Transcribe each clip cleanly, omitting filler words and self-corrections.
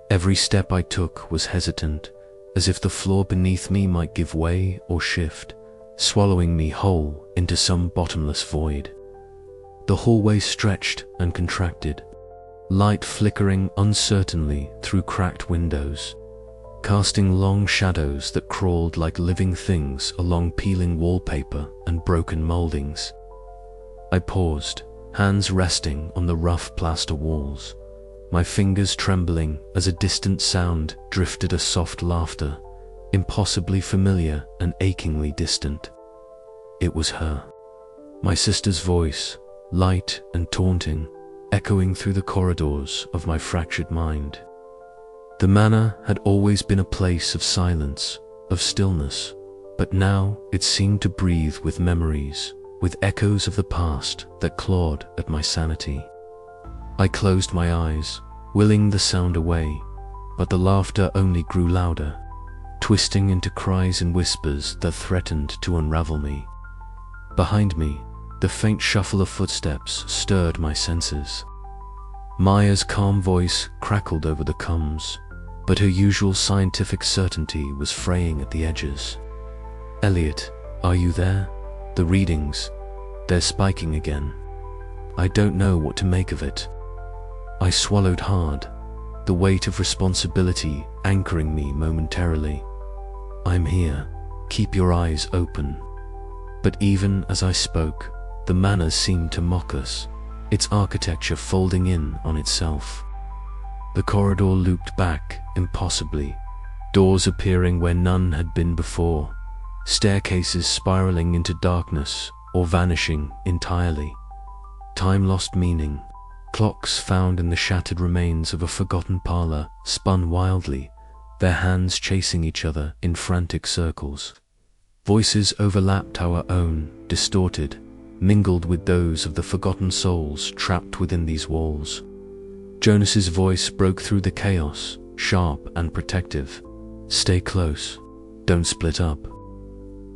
Every step I took was hesitant, as if the floor beneath me might give way or shift, swallowing me whole into some bottomless void. The hallway stretched and contracted, light flickering uncertainly through cracked windows, casting long shadows that crawled like living things along peeling wallpaper and broken moldings. I paused, hands resting on the rough plaster walls, my fingers trembling as a distant sound drifted, a soft laughter, impossibly familiar and achingly distant. It was her. My sister's voice, light and taunting, echoing through the corridors of my fractured mind. The manor had always been a place of silence, of stillness, but now it seemed to breathe with memories, with echoes of the past that clawed at my sanity. I closed my eyes, willing the sound away, but the laughter only grew louder, twisting into cries and whispers that threatened to unravel me. Behind me, the faint shuffle of footsteps stirred my senses. Maya's calm voice crackled over the combs, but her usual scientific certainty was fraying at the edges. "Elliot, are you there? The readings, they're spiking again. I don't know what to make of it." I swallowed hard, the weight of responsibility anchoring me momentarily. "I'm here. Keep your eyes open." But even as I spoke, the manor seemed to mock us, its architecture folding in on itself. The corridor looped back impossibly, doors appearing where none had been before, staircases spiraling into darkness or vanishing entirely. Time lost meaning. Clocks found in the shattered remains of a forgotten parlor spun wildly, their hands chasing each other in frantic circles. Voices overlapped our own, distorted, mingled with those of the forgotten souls trapped within these walls. Jonas's voice broke through the chaos, sharp and protective. "Stay close. Don't split up.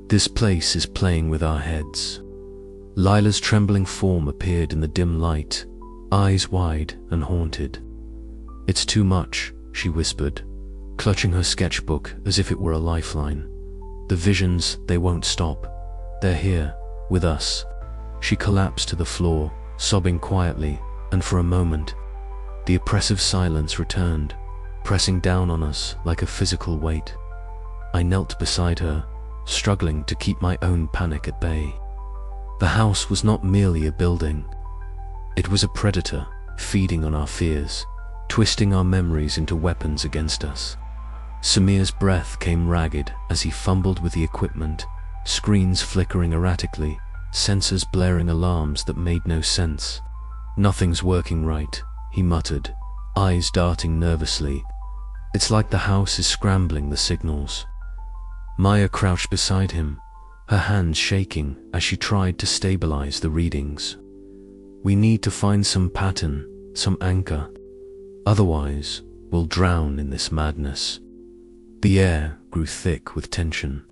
This place is playing with our heads." Lila's trembling form appeared in the dim light, eyes wide and haunted. "It's too much," she whispered, clutching her sketchbook as if it were a lifeline. "The visions, they won't stop. They're here, with us." She collapsed to the floor, sobbing quietly, and for a moment, the oppressive silence returned, pressing down on us like a physical weight. I knelt beside her, struggling to keep my own panic at bay. The house was not merely a building. It was a predator, feeding on our fears, twisting our memories into weapons against us. Samir's breath came ragged as he fumbled with the equipment, screens flickering erratically, sensors blaring alarms that made no sense. "Nothing's working right," he muttered, eyes darting nervously. "It's like the house is scrambling the signals." Maya crouched beside him, her hands shaking as she tried to stabilize the readings. "We need to find some pattern, some anchor. Otherwise, we'll drown in this madness." The air grew thick with tension.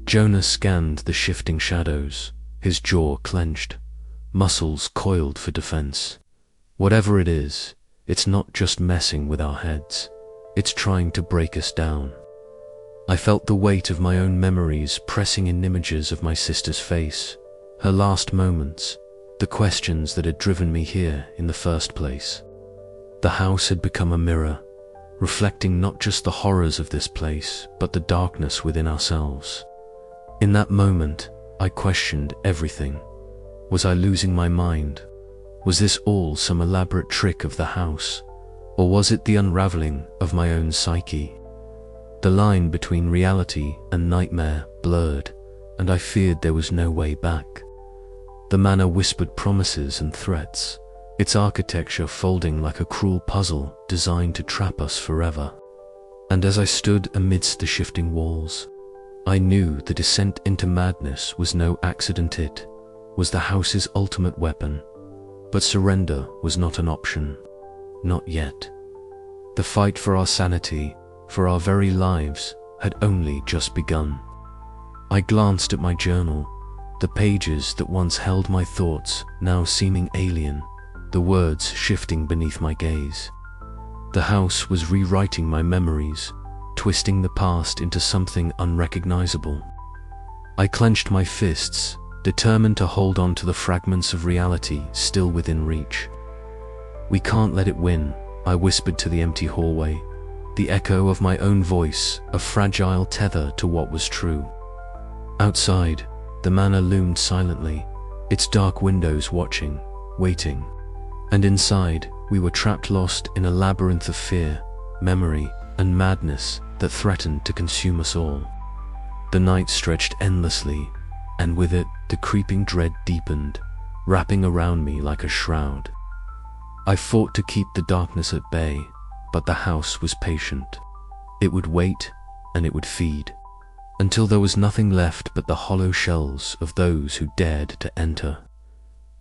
Jonas scanned the shifting shadows, his jaw clenched, muscles coiled for defense. Whatever it is, it's not just messing with our heads, it's trying to break us down. I felt the weight of my own memories pressing in images of my sister's face, her last moments, the questions that had driven me here in the first place. The house had become a mirror, reflecting not just the horrors of this place, but the darkness within ourselves. In that moment, I questioned everything. Was I losing my mind? Was this all some elaborate trick of the house? Or was it the unraveling of my own psyche? The line between reality and nightmare blurred, and I feared there was no way back. The manor whispered promises and threats, its architecture folding like a cruel puzzle designed to trap us forever. And as I stood amidst the shifting walls, I knew the descent into madness was no accident. It was the house's ultimate weapon. But surrender was not an option. Not yet. The fight for our sanity, for our very lives, had only just begun. I glanced at my journal, the pages that once held my thoughts now seeming alien, the words shifting beneath my gaze. The house was rewriting my memories, twisting the past into something unrecognizable. I clenched my fists, determined to hold on to the fragments of reality still within reach. "We can't let it win," I whispered to the empty hallway, the echo of my own voice, a fragile tether to what was true. Outside, the manor loomed silently, its dark windows watching, waiting. And inside, we were trapped, lost in a labyrinth of fear, memory, and madness that threatened to consume us all. The night stretched endlessly, and with it, the creeping dread deepened, wrapping around me like a shroud. I fought to keep the darkness at bay, but the house was patient. It would wait, and it would feed, until there was nothing left but the hollow shells of those who dared to enter.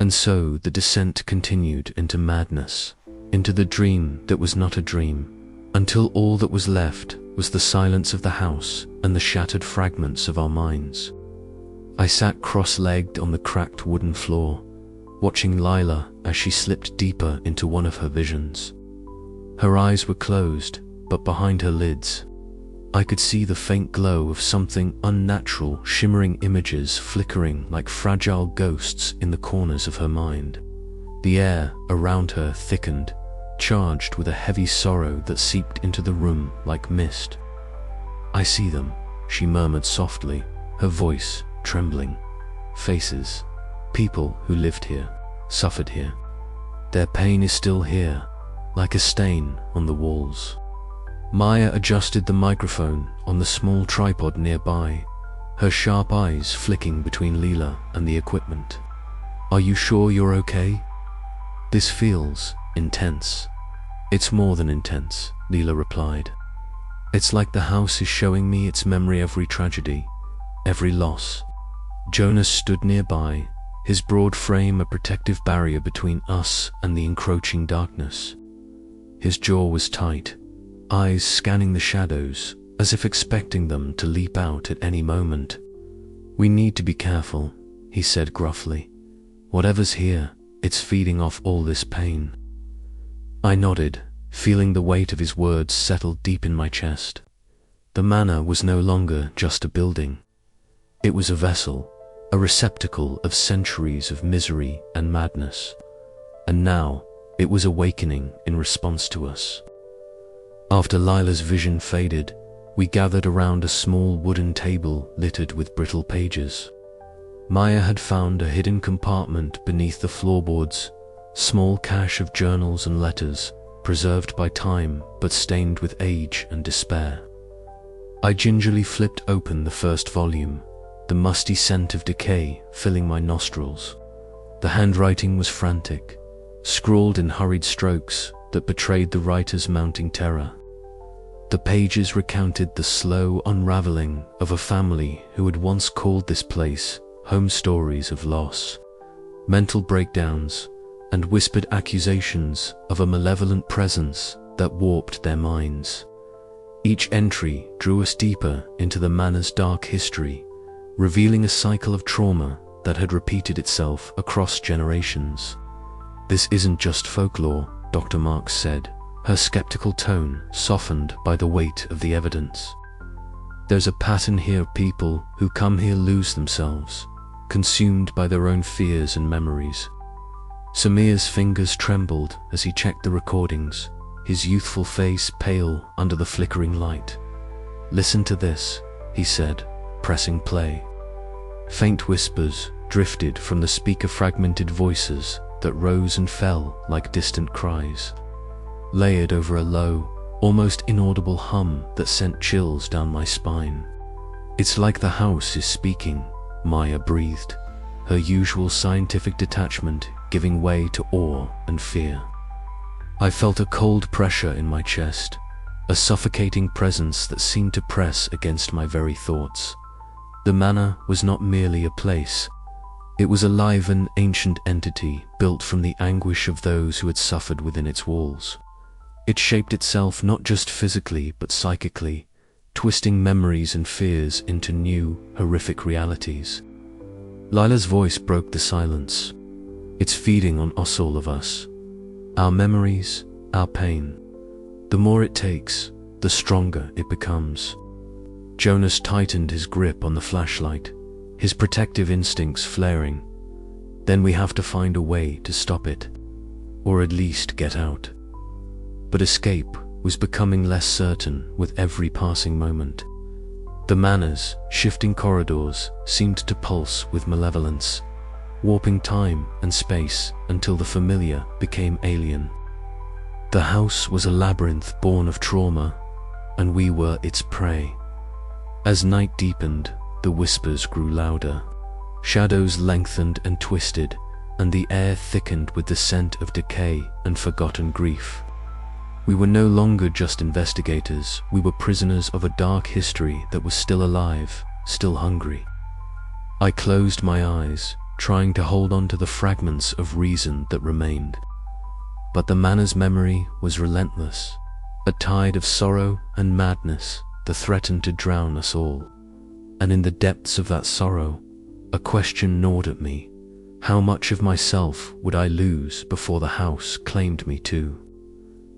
And so the descent continued into madness, into the dream that was not a dream, until all that was left was the silence of the house and the shattered fragments of our minds. I sat cross-legged on the cracked wooden floor, watching Lila as she slipped deeper into one of her visions. Her eyes were closed, but behind her lids, I could see the faint glow of something unnatural, shimmering images flickering like fragile ghosts in the corners of her mind. The air around her thickened, charged with a heavy sorrow that seeped into the room like mist. "I see them," she murmured softly, her voice trembling. "Faces. People who lived here, suffered here. Their pain is still here, like a stain on the walls." Maya adjusted the microphone on the small tripod nearby, her sharp eyes flicking between Leela and the equipment. "Are you sure you're okay? This feels intense." "It's more than intense," Leela replied. "It's like the house is showing me its memory, every tragedy, every loss." Jonas stood nearby, his broad frame a protective barrier between us and the encroaching darkness. His jaw was tight, eyes scanning the shadows, as if expecting them to leap out at any moment. "We need to be careful," he said gruffly. "Whatever's here, it's feeding off all this pain." I nodded, feeling the weight of his words settle deep in my chest. The manor was no longer just a building. It was a vessel, a receptacle of centuries of misery and madness. And now, it was awakening in response to us. After Lila's vision faded, we gathered around a small wooden table littered with brittle pages. Maya had found a hidden compartment beneath the floorboards, small cache of journals and letters, preserved by time but stained with age and despair. I gingerly flipped open the first volume, the musty scent of decay filling my nostrils. The handwriting was frantic, scrawled in hurried strokes that betrayed the writer's mounting terror. The pages recounted the slow unraveling of a family who had once called this place home, stories of loss, mental breakdowns, and whispered accusations of a malevolent presence that warped their minds. Each entry drew us deeper into the manor's dark history, revealing a cycle of trauma that had repeated itself across generations. "This isn't just folklore," Dr. Marks said, her skeptical tone softened by the weight of the evidence. "There's a pattern here of people who come here lose themselves, consumed by their own fears and memories." Samir's fingers trembled as he checked the recordings, his youthful face pale under the flickering light. "Listen to this," he said, pressing play. Faint whispers drifted from the speaker, fragmented voices that rose and fell like distant cries, layered over a low, almost inaudible hum that sent chills down my spine. "It's like the house is speaking," Maya breathed, her usual scientific detachment giving way to awe and fear. I felt a cold pressure in my chest, a suffocating presence that seemed to press against my very thoughts. The manor was not merely a place. It was a live and ancient entity built from the anguish of those who had suffered within its walls. It shaped itself not just physically but psychically, twisting memories and fears into new, horrific realities. Lila's voice broke the silence. "It's feeding on us, all of us. Our memories, our pain. The more it takes, the stronger it becomes. Jonas tightened his grip on the flashlight, his protective instincts flaring. Then we have to find a way to stop it, or at least get out. But escape was becoming less certain with every passing moment. The manor's shifting corridors seemed to pulse with malevolence, warping time and space until the familiar became alien. The house was a labyrinth born of trauma, and we were its prey. As night deepened, the whispers grew louder. Shadows lengthened and twisted, and the air thickened with the scent of decay and forgotten grief. We were no longer just investigators, we were prisoners of a dark history that was still alive, still hungry. I closed my eyes, trying to hold on to the fragments of reason that remained. But the manor's memory was relentless, a tide of sorrow and madness that threatened to drown us all. And in the depths of that sorrow, a question gnawed at me. How much of myself would I lose before the house claimed me too?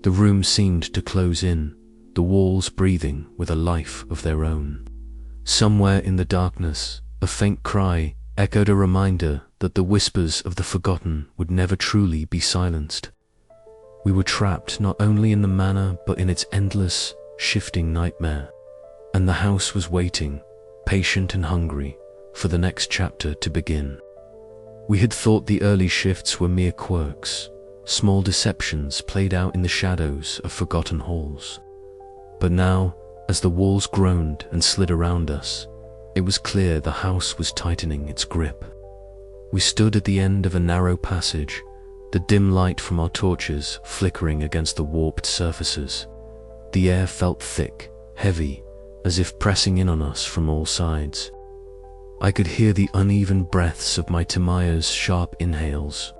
The room seemed to close in, the walls breathing with a life of their own. Somewhere in the darkness, a faint cry echoed a reminder that the whispers of the forgotten would never truly be silenced. We were trapped not only in the manor but in its endless, shifting nightmare, and the house was waiting, patient and hungry, for the next chapter to begin. We had thought the early shifts were mere quirks, small deceptions played out in the shadows of forgotten halls. But now, as the walls groaned and slid around us, it was clear the house was tightening its grip. We stood at the end of a narrow passage, the dim light from our torches flickering against the warped surfaces. The air felt thick, heavy, as if pressing in on us from all sides. I could hear the uneven breaths of my Tamaya's sharp inhales,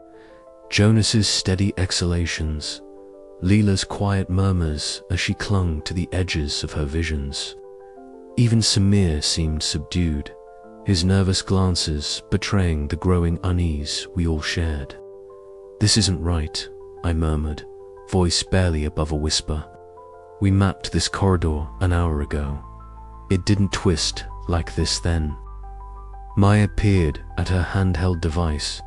Jonas's steady exhalations, Leela's quiet murmurs as she clung to the edges of her visions. Even Samir seemed subdued, his nervous glances betraying the growing unease we all shared. "This isn't right," I murmured, voice barely above a whisper. "We mapped this corridor an hour ago. It didn't twist like this then." Maya peered at her handheld device,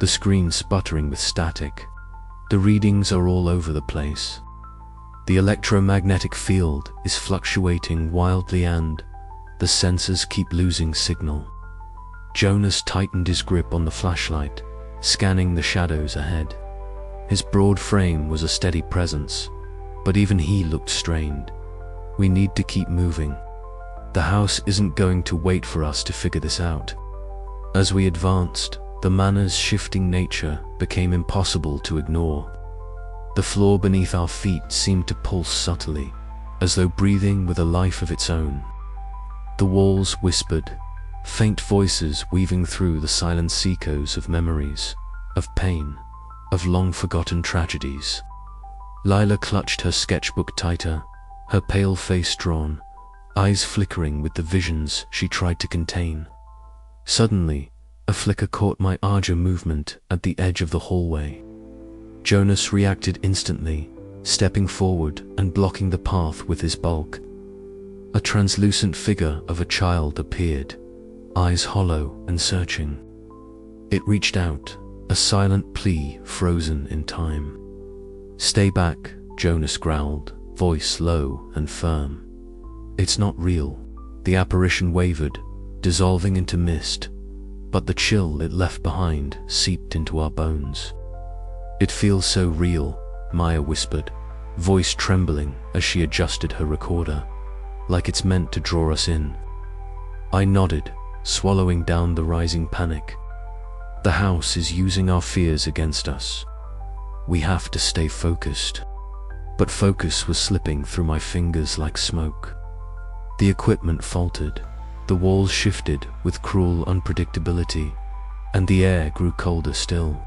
the screen sputtering with static. "The readings are all over the place. The electromagnetic field is fluctuating wildly and the sensors keep losing signal." Jonas tightened his grip on the flashlight, scanning the shadows ahead. His broad frame was a steady presence, but even he looked strained. "We need to keep moving. The house isn't going to wait for us to figure this out." As we advanced, the manor's shifting nature became impossible to ignore. The floor beneath our feet seemed to pulse subtly, as though breathing with a life of its own. The walls whispered, faint voices weaving through the silent echoes of memories, of pain, of long-forgotten tragedies. Lila clutched her sketchbook tighter, her pale face drawn, eyes flickering with the visions she tried to contain. Suddenly, a flicker caught my Arja movement at the edge of the hallway. Jonas reacted instantly, stepping forward and blocking the path with his bulk. A translucent figure of a child appeared, eyes hollow and searching. It reached out, a silent plea frozen in time. "Stay back," Jonas growled, voice low and firm. "It's not real." The apparition wavered, dissolving into mist, but the chill it left behind seeped into our bones. "It feels so real," Maya whispered, voice trembling as she adjusted her recorder, "like it's meant to draw us in." I nodded, swallowing down the rising panic. The house is using our fears against us. We have to stay focused. But focus was slipping through my fingers like smoke. The equipment faltered, the walls shifted with cruel unpredictability, and the air grew colder still.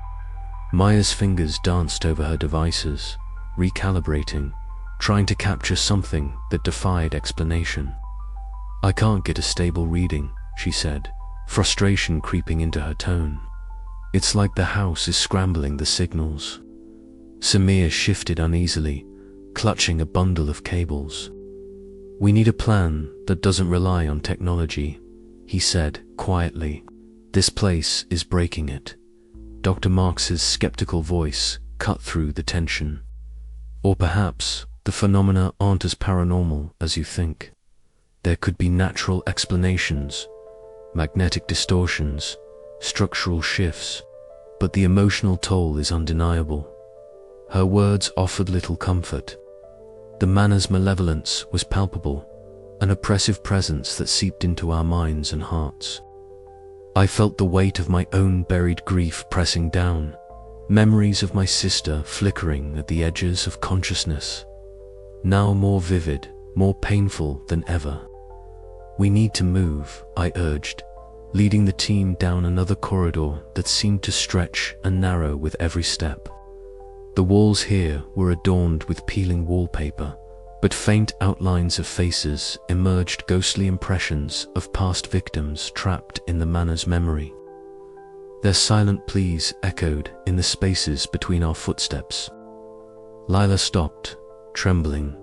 Maya's fingers danced over her devices, recalibrating, trying to capture something that defied explanation. "I can't get a stable reading," she said, frustration creeping into her tone. "It's like the house is scrambling the signals." Samir shifted uneasily, clutching a bundle of cables. "We need a plan that doesn't rely on technology," he said quietly. "This place is breaking it." Dr. Marx's skeptical voice cut through the tension. "Or perhaps the phenomena aren't as paranormal as you think. There could be natural explanations, magnetic distortions, structural shifts, but the emotional toll is undeniable." Her words offered little comfort. The manor's malevolence was palpable, an oppressive presence that seeped into our minds and hearts. I felt the weight of my own buried grief pressing down, memories of my sister flickering at the edges of consciousness, now more vivid, more painful than ever. "We need to move," I urged, leading the team down another corridor that seemed to stretch and narrow with every step. The walls here were adorned with peeling wallpaper, but faint outlines of faces emerged, ghostly impressions of past victims trapped in the manor's memory. Their silent pleas echoed in the spaces between our footsteps. Lila stopped, trembling.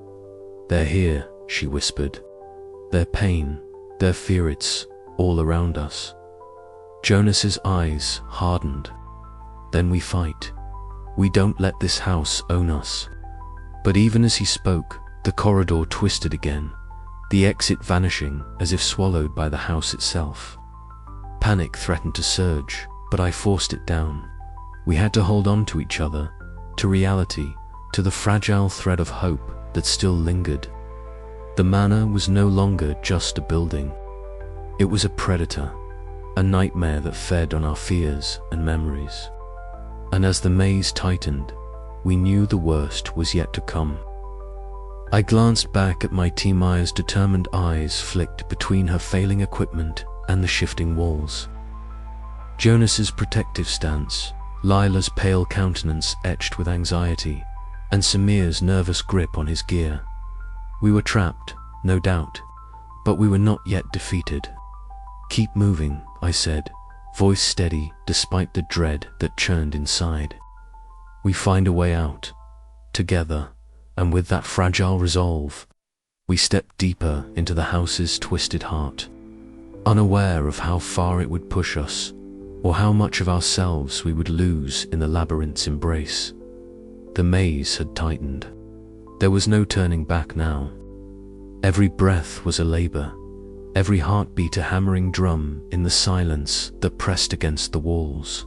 "They're here," she whispered. "Their pain, their fear, it's all around us." Jonas's eyes hardened. "Then we fight. We don't let this house own us." But even as he spoke, the corridor twisted again, the exit vanishing as if swallowed by the house itself. Panic threatened to surge, but I forced it down. We had to hold on to each other, to reality, to the fragile thread of hope that still lingered. The manor was no longer just a building. It was a predator, a nightmare that fed on our fears and memories. And as the maze tightened, we knew the worst was yet to come. I glanced back at my T-Maya's determined eyes flicked between her failing equipment and the shifting walls. Jonas's protective stance, Lila's pale countenance etched with anxiety, and Samir's nervous grip on his gear. We were trapped, no doubt, but we were not yet defeated. "Keep moving," I said, voice steady despite the dread that churned inside. "We find a way out, together," and with that fragile resolve, we stepped deeper into the house's twisted heart, unaware of how far it would push us, or how much of ourselves we would lose in the labyrinth's embrace. The maze had tightened. There was no turning back now. Every breath was a labor, every heartbeat a hammering drum in the silence that pressed against the walls.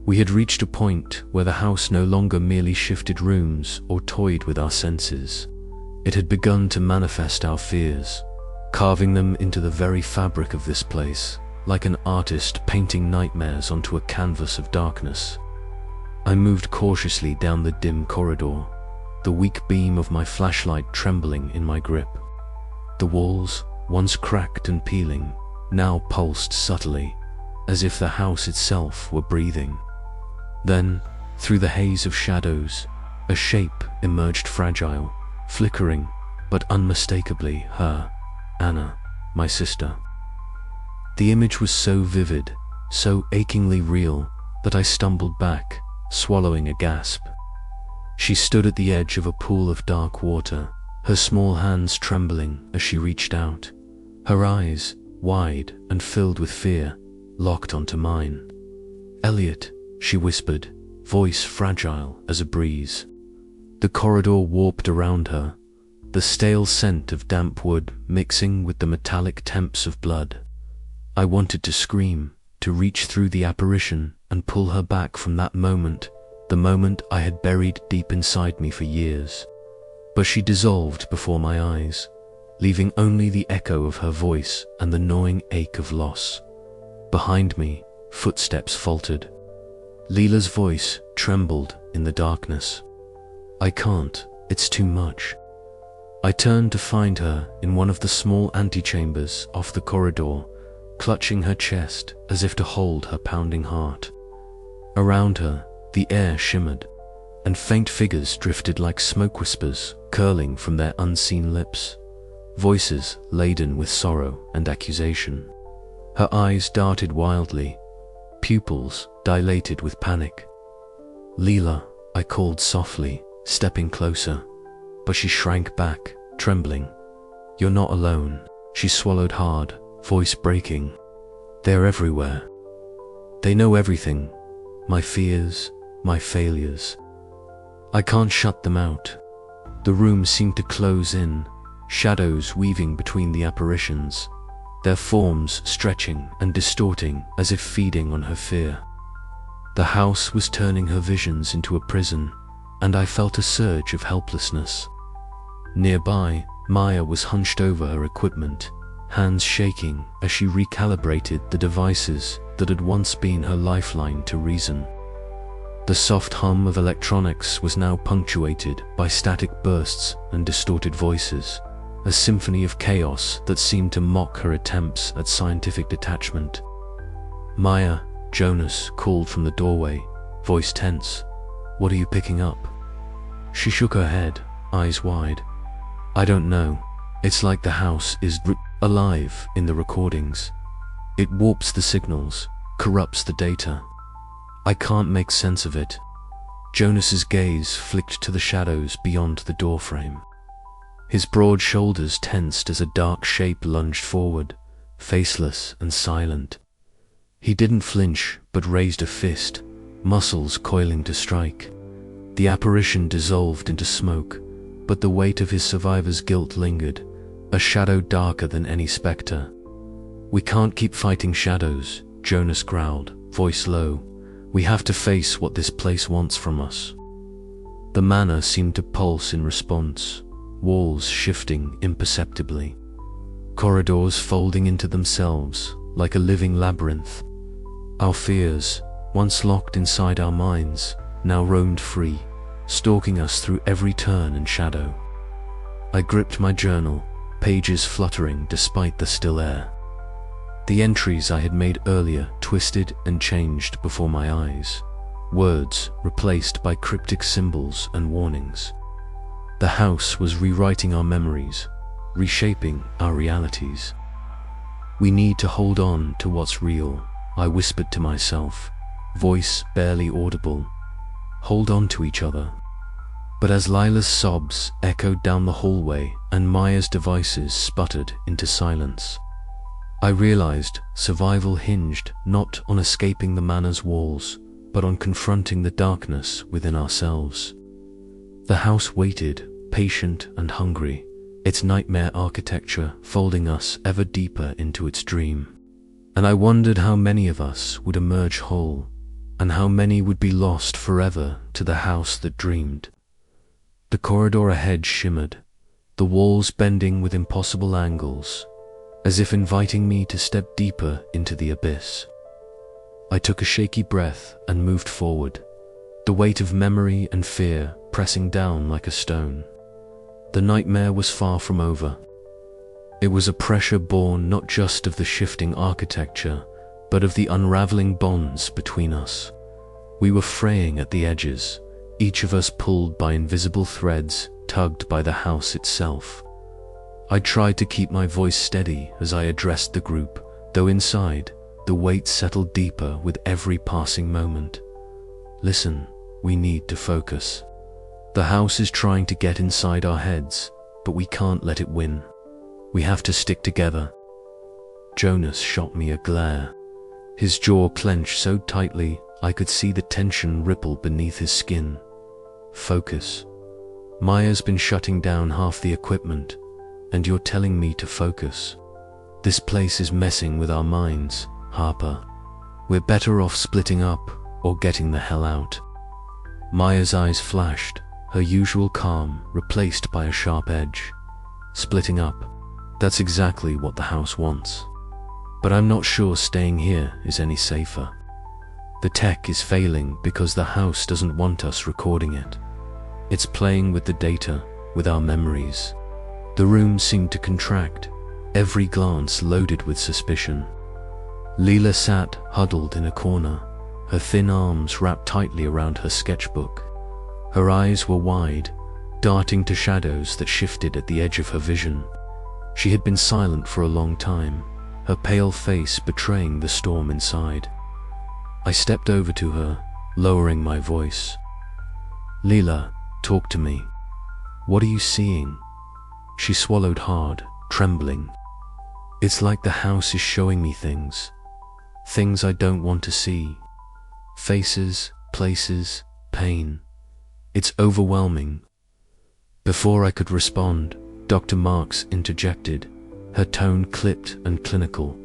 We had reached a point where the house no longer merely shifted rooms or toyed with our senses. It had begun to manifest our fears, carving them into the very fabric of this place, like an artist painting nightmares onto a canvas of darkness. I moved cautiously down the dim corridor, the weak beam of my flashlight trembling in my grip. The walls, once cracked and peeling, now pulsed subtly, as if the house itself were breathing. Then, through the haze of shadows, a shape emerged, fragile, flickering, but unmistakably her, Anna, my sister. The image was so vivid, so achingly real, that I stumbled back, swallowing a gasp. She stood at the edge of a pool of dark water, her small hands trembling as she reached out. Her eyes, wide and filled with fear, locked onto mine. "Elliot," she whispered, voice fragile as a breeze. The corridor warped around her, the stale scent of damp wood mixing with the metallic temps of blood. I wanted to scream, to reach through the apparition and pull her back from that moment, the moment I had buried deep inside me for years. But she dissolved before my eyes, leaving only the echo of her voice and the gnawing ache of loss. Behind me, footsteps faltered. Leela's voice trembled in the darkness. "I can't, it's too much." I turned to find her in one of the small antechambers off the corridor, clutching her chest as if to hold her pounding heart. Around her, the air shimmered, and faint figures drifted like smoke whispers curling from their unseen lips, voices laden with sorrow and accusation. Her eyes darted wildly, pupils dilated with panic. "Leela," I called softly, stepping closer. but she shrank back, trembling. "You're not alone." She swallowed hard, voice breaking. "They're everywhere. They know everything. My fears, my failures. I can't shut them out." The room seemed to close in, shadows weaving between the apparitions, their forms stretching and distorting as if feeding on her fear. The house was turning her visions into a prison, and I felt a surge of helplessness. Nearby, Maya was hunched over her equipment, hands shaking as she recalibrated the devices that had once been her lifeline to reason. The soft hum of electronics was now punctuated by static bursts and distorted voices, a symphony of chaos that seemed to mock her attempts at scientific detachment. "Maya," Jonas called from the doorway, voice tense. "What are you picking up?" She shook her head, eyes wide. "I don't know. It's like the house is alive in the recordings. It warps the signals, corrupts the data. I can't make sense of it." Jonas's gaze flicked to the shadows beyond the doorframe. His broad shoulders tensed as a dark shape lunged forward, faceless and silent. He didn't flinch, but raised a fist, muscles coiling to strike. The apparition dissolved into smoke, but the weight of his survivor's guilt lingered, a shadow darker than any specter. "We can't keep fighting shadows," Jonas growled, voice low. "We have to face what this place wants from us." The manor seemed to pulse in response, walls shifting imperceptibly, corridors folding into themselves like a living labyrinth. Our fears, once locked inside our minds, now roamed free, stalking us through every turn and shadow. I gripped my journal, pages fluttering despite the still air. The entries I had made earlier twisted and changed before my eyes, words replaced by cryptic symbols and warnings. The house was rewriting our memories, reshaping our realities. "We need to hold on to what's real," I whispered to myself, voice barely audible. "Hold on to each other." But as Lila's sobs echoed down the hallway and Maya's devices sputtered into silence, I realized survival hinged not on escaping the manor's walls, but on confronting the darkness within ourselves. The house waited, patient and hungry, its nightmare architecture folding us ever deeper into its dream. And I wondered how many of us would emerge whole, and how many would be lost forever to the house that dreamed. The corridor ahead shimmered, the walls bending with impossible angles, as if inviting me to step deeper into the abyss. I took a shaky breath and moved forward, the weight of memory and fear pressing down like a stone. The nightmare was far from over. It was a pressure born not just of the shifting architecture, but of the unraveling bonds between us. We were fraying at the edges, each of us pulled by invisible threads, tugged by the house itself. I tried to keep my voice steady as I addressed the group, though inside, the weight settled deeper with every passing moment. "Listen, we need to focus. The house is trying to get inside our heads, but we can't let it win. We have to stick together." Jonas shot me a glare. His jaw clenched so tightly I could see the tension ripple beneath his skin. "Focus. Maya's been shutting down half the equipment, and you're telling me to focus. This place is messing with our minds, Harper. We're better off splitting up or getting the hell out." Maya's eyes flashed, her usual calm replaced by a sharp edge. "Splitting up. That's exactly what the house wants. But I'm not sure staying here is any safer. The tech is failing because the house doesn't want us recording it. It's playing with the data, with our memories." The room seemed to contract, every glance loaded with suspicion. Leela sat huddled in a corner, her thin arms wrapped tightly around her sketchbook. Her eyes were wide, darting to shadows that shifted at the edge of her vision. She had been silent for a long time, her pale face betraying the storm inside. I stepped over to her, lowering my voice. "Leela, talk to me." What are you seeing? She swallowed hard, trembling. It's like the house is showing me things. Things I don't want to see. Faces, places, pain. It's overwhelming. Before I could respond, Dr. Marks interjected, her tone clipped and clinical.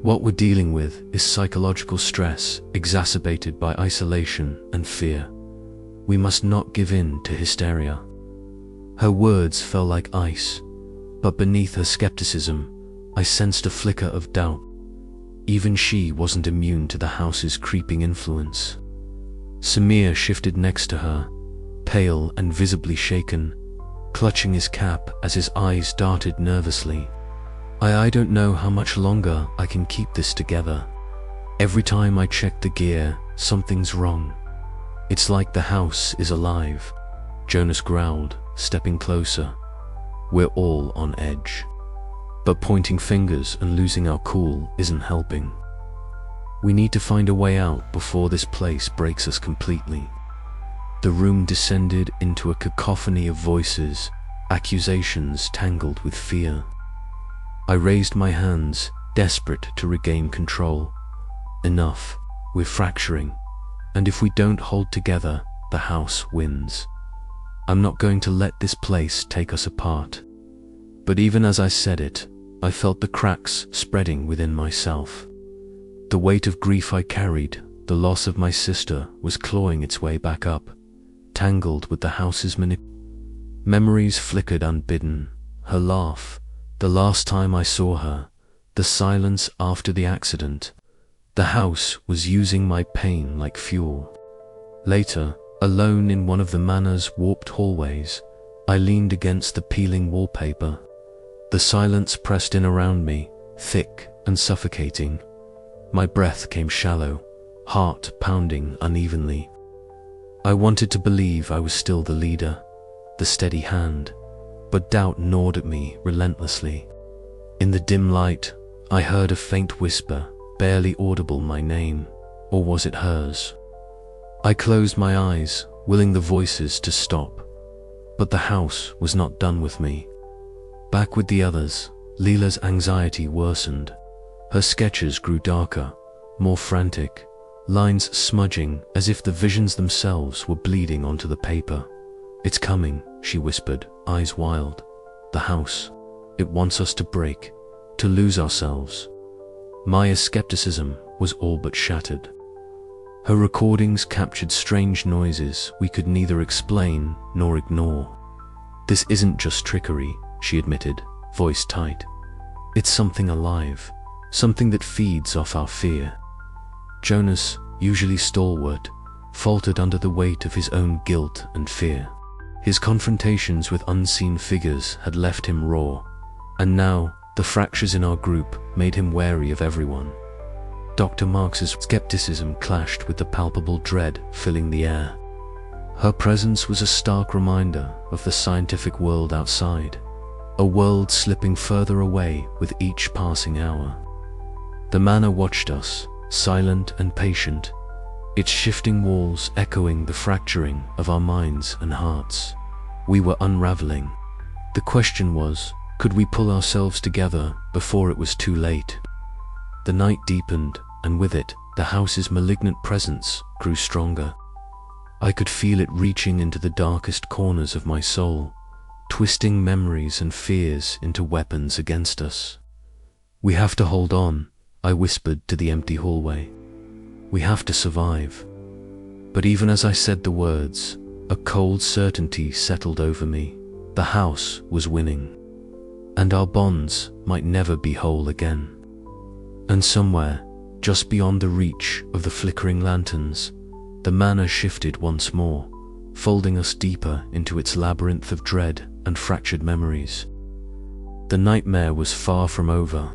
What we're dealing with is psychological stress exacerbated by isolation and fear. We must not give in to hysteria. Her words fell like ice, but beneath her skepticism, I sensed a flicker of doubt. Even she wasn't immune to the house's creeping influence. Samir shifted next to her, pale and visibly shaken, clutching his cap as his eyes darted nervously. I don't know how much longer I can keep this together. Every time I check the gear, something's wrong. It's like the house is alive, Jonas growled, stepping closer. We're all on edge. But pointing fingers and losing our cool isn't helping. We need to find a way out before this place breaks us completely. The room descended into a cacophony of voices, accusations tangled with fear. I raised my hands, desperate to regain control. Enough, we're fracturing, and if we don't hold together, the house wins. I'm not going to let this place take us apart. But even as I said it, I felt the cracks spreading within myself. The weight of grief I carried, the loss of my sister, was clawing its way back up, tangled with the house's memories flickered unbidden. Her laugh, the last time I saw her, the silence after the accident. The house was using my pain like fuel. Later, alone in one of the manor's warped hallways, I leaned against the peeling wallpaper. The silence pressed in around me, thick and suffocating. My breath came shallow, heart pounding unevenly. I wanted to believe I was still the leader, the steady hand, but doubt gnawed at me relentlessly. In the dim light, I heard a faint whisper, barely audible, my name, or was it hers? I closed my eyes, willing the voices to stop. But the house was not done with me. Back with the others, Leela's anxiety worsened. Her sketches grew darker, more frantic, lines smudging as if the visions themselves were bleeding onto the paper. It's coming, she whispered, eyes wild. The house. It wants us to break, to lose ourselves. Maya's skepticism was all but shattered. Her recordings captured strange noises we could neither explain nor ignore. This isn't just trickery, she admitted, voice tight. It's something alive, something that feeds off our fear. Jonas, usually stalwart, faltered under the weight of his own guilt and fear. His confrontations with unseen figures had left him raw, and now the fractures in our group made him wary of everyone. Dr. Marks's skepticism clashed with the palpable dread filling the air. Her presence was a stark reminder of the scientific world outside, a world slipping further away with each passing hour. The manor watched us, silent and patient, its shifting walls echoing the fracturing of our minds and hearts. We were unraveling. The question was, could we pull ourselves together before it was too late? The night deepened, and with it, the house's malignant presence grew stronger. I could feel it reaching into the darkest corners of my soul, twisting memories and fears into weapons against us. We have to hold on, I whispered to the empty hallway. We have to survive. But even as I said the words, a cold certainty settled over me. The house was winning, and our bonds might never be whole again. And somewhere, just beyond the reach of the flickering lanterns, the manor shifted once more, folding us deeper into its labyrinth of dread and fractured memories. The nightmare was far from over.